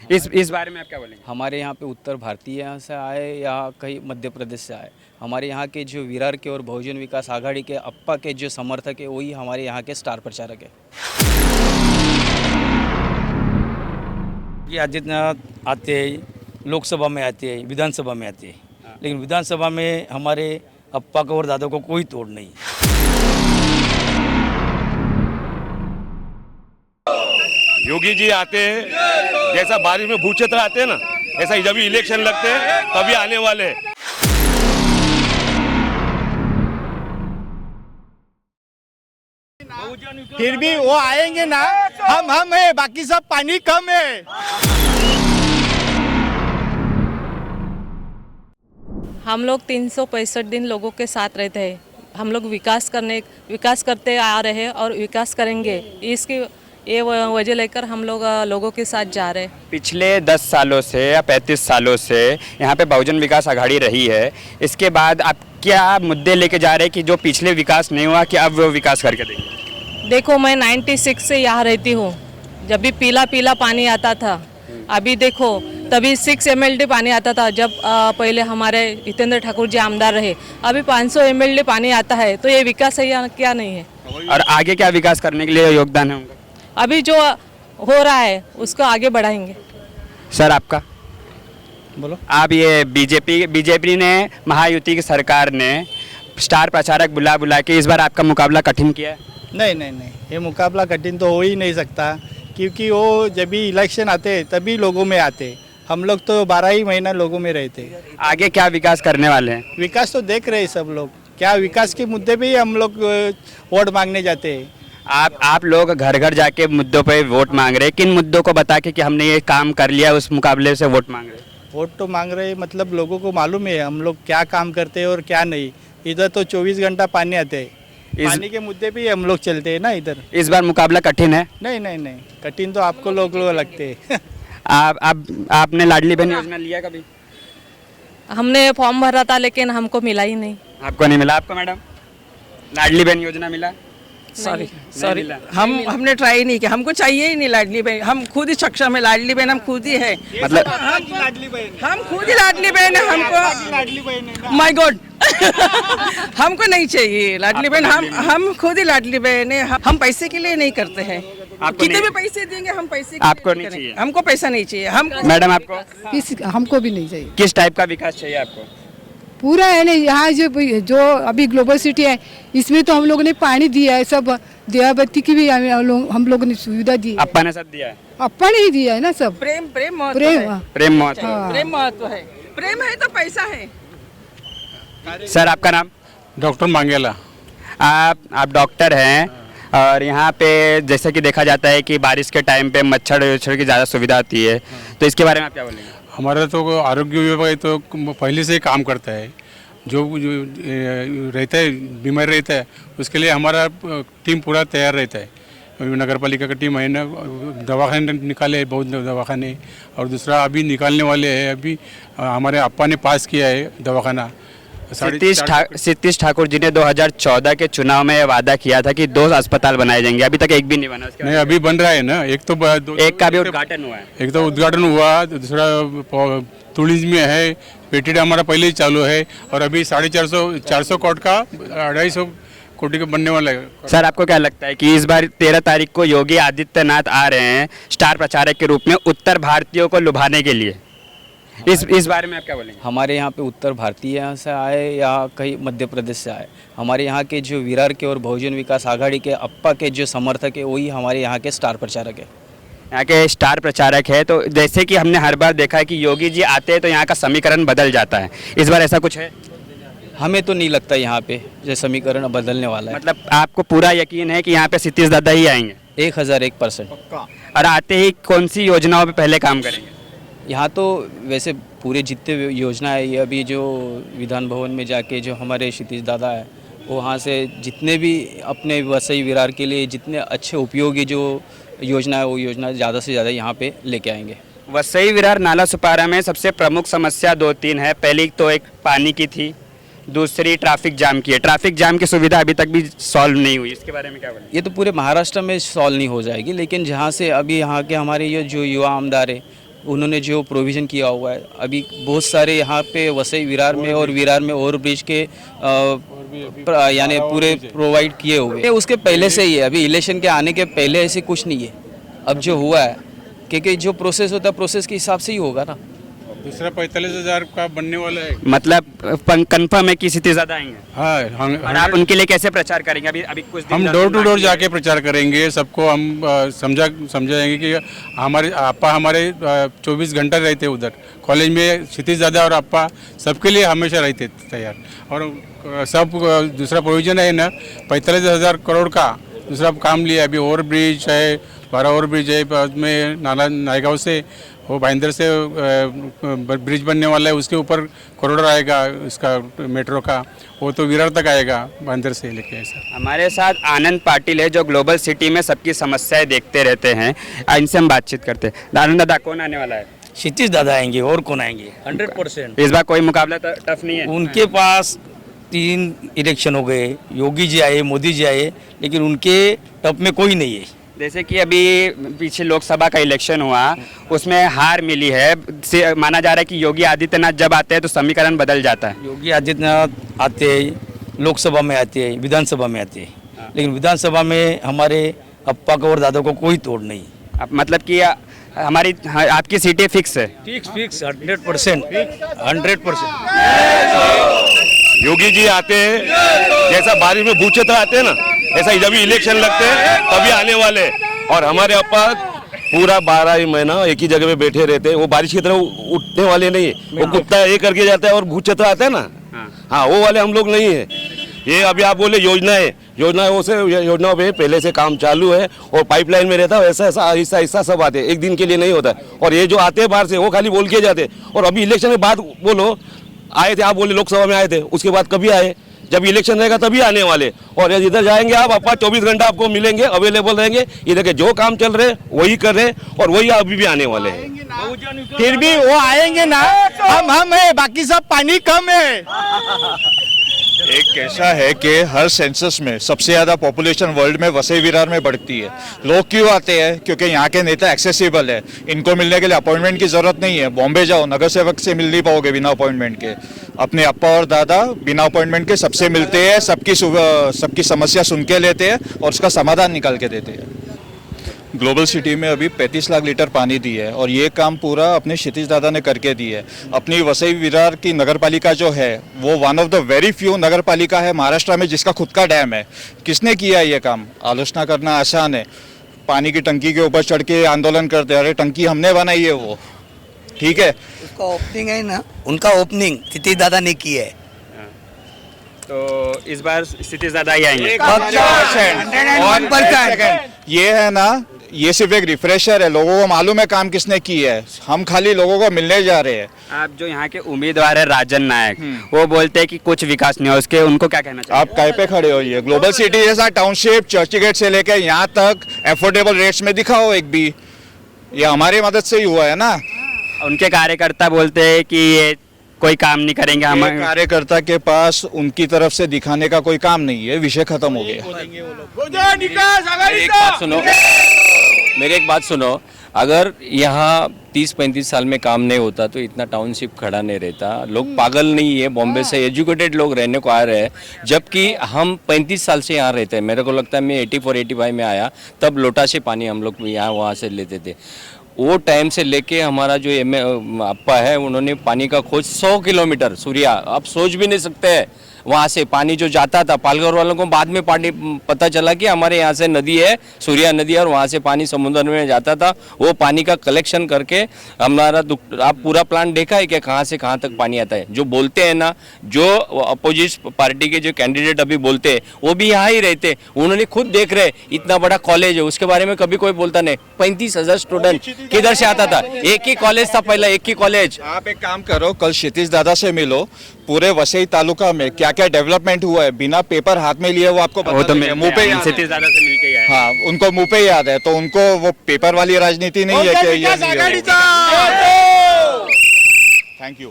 इस बारे में आप क्या बोलेंगे? हमारे यहाँ पे उत्तर भारतीय यहाँ से आए या कहीं मध्य प्रदेश से आए, हमारे यहाँ के जो विरार के और बहुजन विकास आघाड़ी के अप्पा के जो समर्थक है वही हमारे यहाँ के स्टार प्रचारक है। ये आदित्यनाथ आते हैं, लोकसभा में आते हैं, विधानसभा में आते हैं, लेकिन विधानसभा में हमारे अप्पा को और दादा को कोई तोड़ नहीं। योगी जी आते हैं, जैसा बारिश में भूक्षेत्र आते हैं ना, ऐसा जब भी इलेक्शन लगते हैं तभी आने वाले हैं। फिर भी वो आएंगे ना, हम है, बाकी सब पानी कम है। हम लोग 365 दिन लोगों के साथ रहते हैं। हम लोग विकास करते आ रहे हैं और विकास करेंगे। इसकी ये वजह लेकर हम लोग लोगों के साथ जा रहे हैं। पिछले 10 सालों से या 35 सालों से यहाँ पे बहुजन विकास आघाड़ी रही है। इसके बाद आप क्या मुद्दे लेके जा रहे हैं कि जो पिछले विकास नहीं हुआ कि अब वो विकास करके देंगे? देखो, मैं 96 से यहाँ रहती हूँ। जब भी पीला पीला पानी आता था, अभी देखो तभी 6 MLD पानी आता था जब पहले हमारे जितेंद्र ठाकुर जी आमदार रहे। अभी 500 MLD पानी आता है, तो ये विकास है या क्या नहीं है? और आगे क्या विकास करने के लिए योगदान है उनका? अभी जो हो रहा है उसको आगे बढ़ाएंगे। सर आपका बोलो। आप ये बीजेपी ने महायुति की सरकार ने स्टार प्रचारक बुला के इस बार आपका मुकाबला कठिन किया है? नहीं, ये मुकाबला कठिन तो हो ही नहीं सकता, क्योंकि वो जब भी इलेक्शन आते तभी लोगों में आते। हम लोग तो 12 ही महीना लोगों में रहते। आगे क्या विकास करने वाले हैं? विकास तो देख रहे हैं सब लोग, क्या विकास के मुद्दे पे ही हम लोग वोट मांगने जाते हैं। आप लोग घर घर जाके मुद्दों पे वोट मांग रहे हैं। किन मुद्दों को बता के कि हमने ये काम कर लिया उस मुकाबले से वोट मांग रहे हैं? वोट तो मांग रहे हैं, मतलब लोगों को मालूम है हम लोग क्या काम करते हैं और क्या नहीं। इधर तो 24 घंटा पानी आते हैं, पानी के मुद्दे पे ही हम लोग चलते हैं ना इधर। इस बार मुकाबला कठिन है? नहीं, कठिन तो आपको लोग लगते हैं। आपने लाडली बहन योजना लिया कभी? हमने फॉर्म भरा था लेकिन हमको मिला ही नहीं। आपको नहीं मिला? आपको मैडम लाडली बहन योजना मिला? सॉरी हमने ट्राई नहीं किया। हमको चाहिए ही नहीं लाडली बहन। हम खुद ही सक्षम है, लाडली बहन हम खुद ही है। मतलब हम खुद ही लाडली बहन है। हमको माय गॉड हमको नहीं चाहिए लाडली बहन। हम खुद ही लाडली बहन है। हम पैसे के लिए नहीं करते हैं। कितने भी पैसे देंगे हम पैसे के आपको लिए नहीं चाहिए? हमको पैसा नहीं चाहिए। हम मैडम आपको? हमको भी नहीं चाहिए। किस टाइप का विकास चाहिए आपको? पूरा है ना, यहाँ जो अभी ग्लोबल सिटी है इसमें तो हम लोगों ने पानी दिया है, सब दियाबत्ती की भी हम लोगों ने सुविधा दी। अप्पा ने सब दिया है? अप्पा ने ही दिया है ना सब। प्रेम महत्व प्रेम महत्व है। प्रेम है तो पैसा है। सर आपका नाम? डॉक्टर मांगेला। आप डॉक्टर हैं और यहाँ पे जैसे कि देखा जाता है कि बारिश के टाइम पे मच्छर की ज़्यादा सुविधा होती है, तो इसके बारे में आप क्या बोलेंगे? हमारा तो आरोग्य विभाग तो पहले से ही काम करता है। जो रहता है बीमार रहता है उसके लिए हमारा टीम पूरा तैयार रहता है। नगर पालिका का टीम है ना, दवाखाने निकाले बहुत दवाखाने, और दूसरा अभी निकालने वाले हैं। अभी हमारे अप्पा ने पास किया है दवाखाना। सतीश ठाकुर जी ने 2014 के चुनाव में वादा किया था कि 2 अस्पताल बनाए जाएंगे, अभी तक एक भी नहीं बना। नहीं, अभी बन रहा है ना। एक का भी उद्घाटन हुआ है। एक तो उद्घाटन हुआ, दूसरा तुलिज में है, पेटेड हमारा पहले ही चालू है, और अभी 450 कोटी का 250 कोटी का बनने वाला है। सर आपको क्या लगता है कि इस बार 13 तारीख को योगी आदित्यनाथ आ रहे हैं स्टार प्रचारक के रूप में उत्तर भारतीयों को लुभाने के लिए? इस बारे में आप क्या बोलेंगे? हमारे यहाँ पे उत्तर भारतीय यहाँ से आए या कहीं मध्य प्रदेश से आए, हमारे यहाँ के जो विरार के और बहुजन विकास आघाड़ी के अप्पा के जो समर्थक है वही हमारे यहाँ के स्टार प्रचारक है। यहाँ के स्टार प्रचारक है, तो जैसे कि हमने हर बार देखा है कि योगी जी आते हैं तो यहाँ का समीकरण बदल जाता है, इस बार ऐसा कुछ है? हमें तो नहीं लगता यहाँ पे जो समीकरण बदलने वाला है। मतलब आपको पूरा यकीन है कि यहाँ पे सतीश दादा ही आएंगे? 1001%। और आते ही कौन सी योजनाओं पे पहले काम करेंगे? यहाँ तो वैसे पूरे जितने योजना है, ये अभी जो विधान भवन में जाके जो हमारे क्षितिज दादा है वो वहाँ से जितने भी अपने वसई विरार के लिए जितने अच्छे उपयोगी जो योजना है वो योजना ज़्यादा से ज़्यादा यहाँ पे लेके आएंगे। वसई विरार नाला सुपारा में सबसे प्रमुख समस्या 2-3 है। पहली तो एक पानी की थी, दूसरी ट्रैफिक जाम की है। ट्रैफिक जाम की सुविधा अभी तक भी सॉल्व नहीं हुई, इसके बारे में क्या बोलें? ये तो पूरे महाराष्ट्र में सॉल्व नहीं हो जाएगी, लेकिन जहाँ से अभी यहाँ के हमारे ये जो युवा आमदार है उन्होंने जो प्रोविज़न किया हुआ है, अभी बहुत सारे यहाँ पे वसई विरार में और विरार में ओवर ब्रिज के यानी पूरे प्रोवाइड किए हुए हैं। उसके पहले से ही है, अभी इलेक्शन के आने के पहले ऐसे कुछ नहीं है। अब जो हुआ है क्योंकि जो प्रोसेस होता है प्रोसेस के हिसाब से ही होगा ना। दूसरा 45,000 का बनने वाला है। मतलब कंफर्म है कि क्षितिज दादा आएंगे। हाँ, और आप उनके लिए कैसे प्रचार करेंगे? अभी कुछ दिन हम डोर टू डोर जाके प्रचार करेंगे, सबको हम समझाएंगे कि हमारे अप्पा हमारे 24 घंटा रहते उधर कॉलेज में। क्षितिज दादा और अप्पा सबके लिए हमेशा रहते तैयार। और सब दूसरा प्रोविजन है ना 45,000 करोड़ का दूसरा काम लिया। अभी ओवर ब्रिज है, 12 ओवर ब्रिज है, बाद में नायगांव से वो भाईंदर से ब्रिज बनने वाला है, उसके ऊपर करोड़ आएगा इसका मेट्रो का, वो तो विरार तक आएगा भाईंदर से लेके। ऐसा हमारे साथ आनंद पाटिल है जो ग्लोबल सिटी में सबकी समस्याएं देखते रहते हैं, इनसे हम बातचीत करते हैं। आनंद दादा, कौन आने वाला है? क्षितिज दादा आएंगे, और कौन आएंगे? 100%। इस बार कोई मुकाबला टफ नहीं है? उनके पास 3 इलेक्शन हो गए, योगी जी आए, मोदी जी आए, लेकिन उनके टप में कोई नहीं है। जैसे कि अभी पीछे लोकसभा का इलेक्शन हुआ, उसमें हार मिली है। माना जा रहा है कि योगी आदित्यनाथ जब आते हैं तो समीकरण बदल जाता है। योगी आदित्यनाथ आते हैं, लोकसभा में आते हैं, विधानसभा में आते हैं, लेकिन विधानसभा में हमारे अप्पा को और दादा को कोई तोड़ नहीं। मतलब कि आपकी सीटें फिक्स है? फिक्स 100%। योगी जी आते हैं, जैसा बारिश में भूचेत्र आते हैं ना, ऐसा जब भी इलेक्शन लगते हैं तभी आने वाले। और हमारे अप्पा पूरा 12 ही महीना एक ही जगह पे बैठे रहते हैं, वो बारिश की तरह उठने वाले नहीं है। वो कुत्ता ये करके जाता है और भूचेत्र आता है ना, हाँ वो वाले हम लोग नहीं है। ये अभी आप बोले योजनाओं से योजनाओं पे पहले से काम चालू है और पाइपलाइन में रहता है, ऐसा ऐसा सब आते हैं, एक दिन के लिए नहीं होता। और ये जो आते हैं बाहर से वो खाली बोल के जाते हैं। और अभी इलेक्शन के बाद बोलो आए थे, आप बोले लोकसभा में आए थे, उसके बाद कभी आए? जब इलेक्शन रहेगा तभी आने वाले। और इधर जाएंगे आप, अप्पा 24 घंटा आपको मिलेंगे, अवेलेबल रहेंगे। इधर के जो काम चल रहे वही कर रहे और वही अभी भी आने वाले हैं। फिर भी वो आएंगे ना, हम है, बाकी सब पानी कम है। एक कैसा है कि हर सेंसस में सबसे ज़्यादा पॉपुलेशन वर्ल्ड में वसई विरार में बढ़ती है। लोग क्यों आते हैं? क्योंकि यहाँ के नेता एक्सेसिबल है, इनको मिलने के लिए अपॉइंटमेंट की ज़रूरत नहीं है। बॉम्बे जाओ, नगर सेवक से मिल नहीं पाओगे बिना अपॉइंटमेंट के। अपने अप्पा और दादा बिना अपॉइंटमेंट के सबसे मिलते हैं, सबकी समस्या सुन के लेते हैं और उसका समाधान निकाल के देते हैं। ग्लोबल सिटी में अभी 35 लाख लीटर पानी दी है और ये काम पूरा अपने क्षितिज दादा ने करके दी है। अपनी वसई विरार की नगर पालिका जो है वो one of the very few नगर पालिका है महाराष्ट्र में जिसका खुद का डैम है। किसने किया ये काम? आलोचना करना आसान है, पानी की टंकी के ऊपर चढ़ के आंदोलन करते, अरे टंकी हमने बनाई है वो, ठीक है। उसका ओपनिंग है ना, उनका ओपनिंग क्षितिज दादा ने की है। तो इस बार क्षितिज दादा ही आएंगे। 100%। ये है ना, ये सिर्फ एक रिफ्रेशर है, लोगों को मालूम है काम किसने की है, हम खाली लोगों को मिलने जा रहे हैं। आप जो यहाँ के उम्मीदवार है राजन नायक, वो बोलते हैं कि कुछ विकास नहीं हो, उसके उनको क्या कहना चाहिए? आप काय पे खड़े हो? ये ग्लोबल सिटी जैसा टाउनशिप चर्चगेट से लेकर यहाँ तक एफोर्डेबल रेट्स में दिखाओ एक भी, ये हमारी मदद से ही हुआ है ना। उनके कार्यकर्ता बोलते हैं कि ये कोई काम नहीं करेंगे। हमारे कार्यकर्ता के पास उनकी तरफ से दिखाने का कोई काम नहीं है, विषय खत्म हो गया। मेरी एक बात सुनो, अगर यहाँ 30-35 साल में काम नहीं होता तो इतना टाउनशिप खड़ा नहीं रहता। लोग पागल नहीं है, बॉम्बे से एजुकेटेड लोग रहने को आ रहे हैं, जबकि हम 35 साल से यहाँ रहते हैं। मेरे को लगता है मैं 84-85 में आया, तब लोटा से पानी हम लोग यहाँ वहाँ से लेते थे। वो टाइम से लेके हमारा जो अप्पा है, उन्होंने पानी का खोज 100 किलोमीटर सूर्या, आप सोच भी नहीं सकते हैं। वहाँ से पानी जो जाता था, पालघर वालों को बाद में पानी पता चला कि हमारे यहाँ से नदी है, सूर्या नदी, और वहाँ से पानी समुद्र में जाता था। वो पानी का कलेक्शन करके हमारा, आप पूरा प्लान देखा है कि कहाँ से कहाँ तक पानी आता है? जो बोलते हैं ना, जो अपोजिट पार्टी के जो कैंडिडेट अभी बोलते हैं, वो भी यहाँ ही रहते, उन्होंने खुद देख रहे इतना बड़ा कॉलेज है, उसके बारे में कभी कोई बोलता नहीं। 35,000 स्टूडेंट किधर से आता था? एक ही कॉलेज था पहला, एक ही कॉलेज। आप एक काम करो, कल क्षितिज दादा से मिलो, पूरे वसई तालुका में क्या क्या डेवलपमेंट हुआ है बिना पेपर हाथ में लिए वो आपको बता देंगे। मुंह पे क्षितिज दादा से मिलके आए। हाँ, उनको मुंह पे याद है, तो उनको वो पेपर वाली राजनीति नहीं है कि ये नहीं है। Thank you.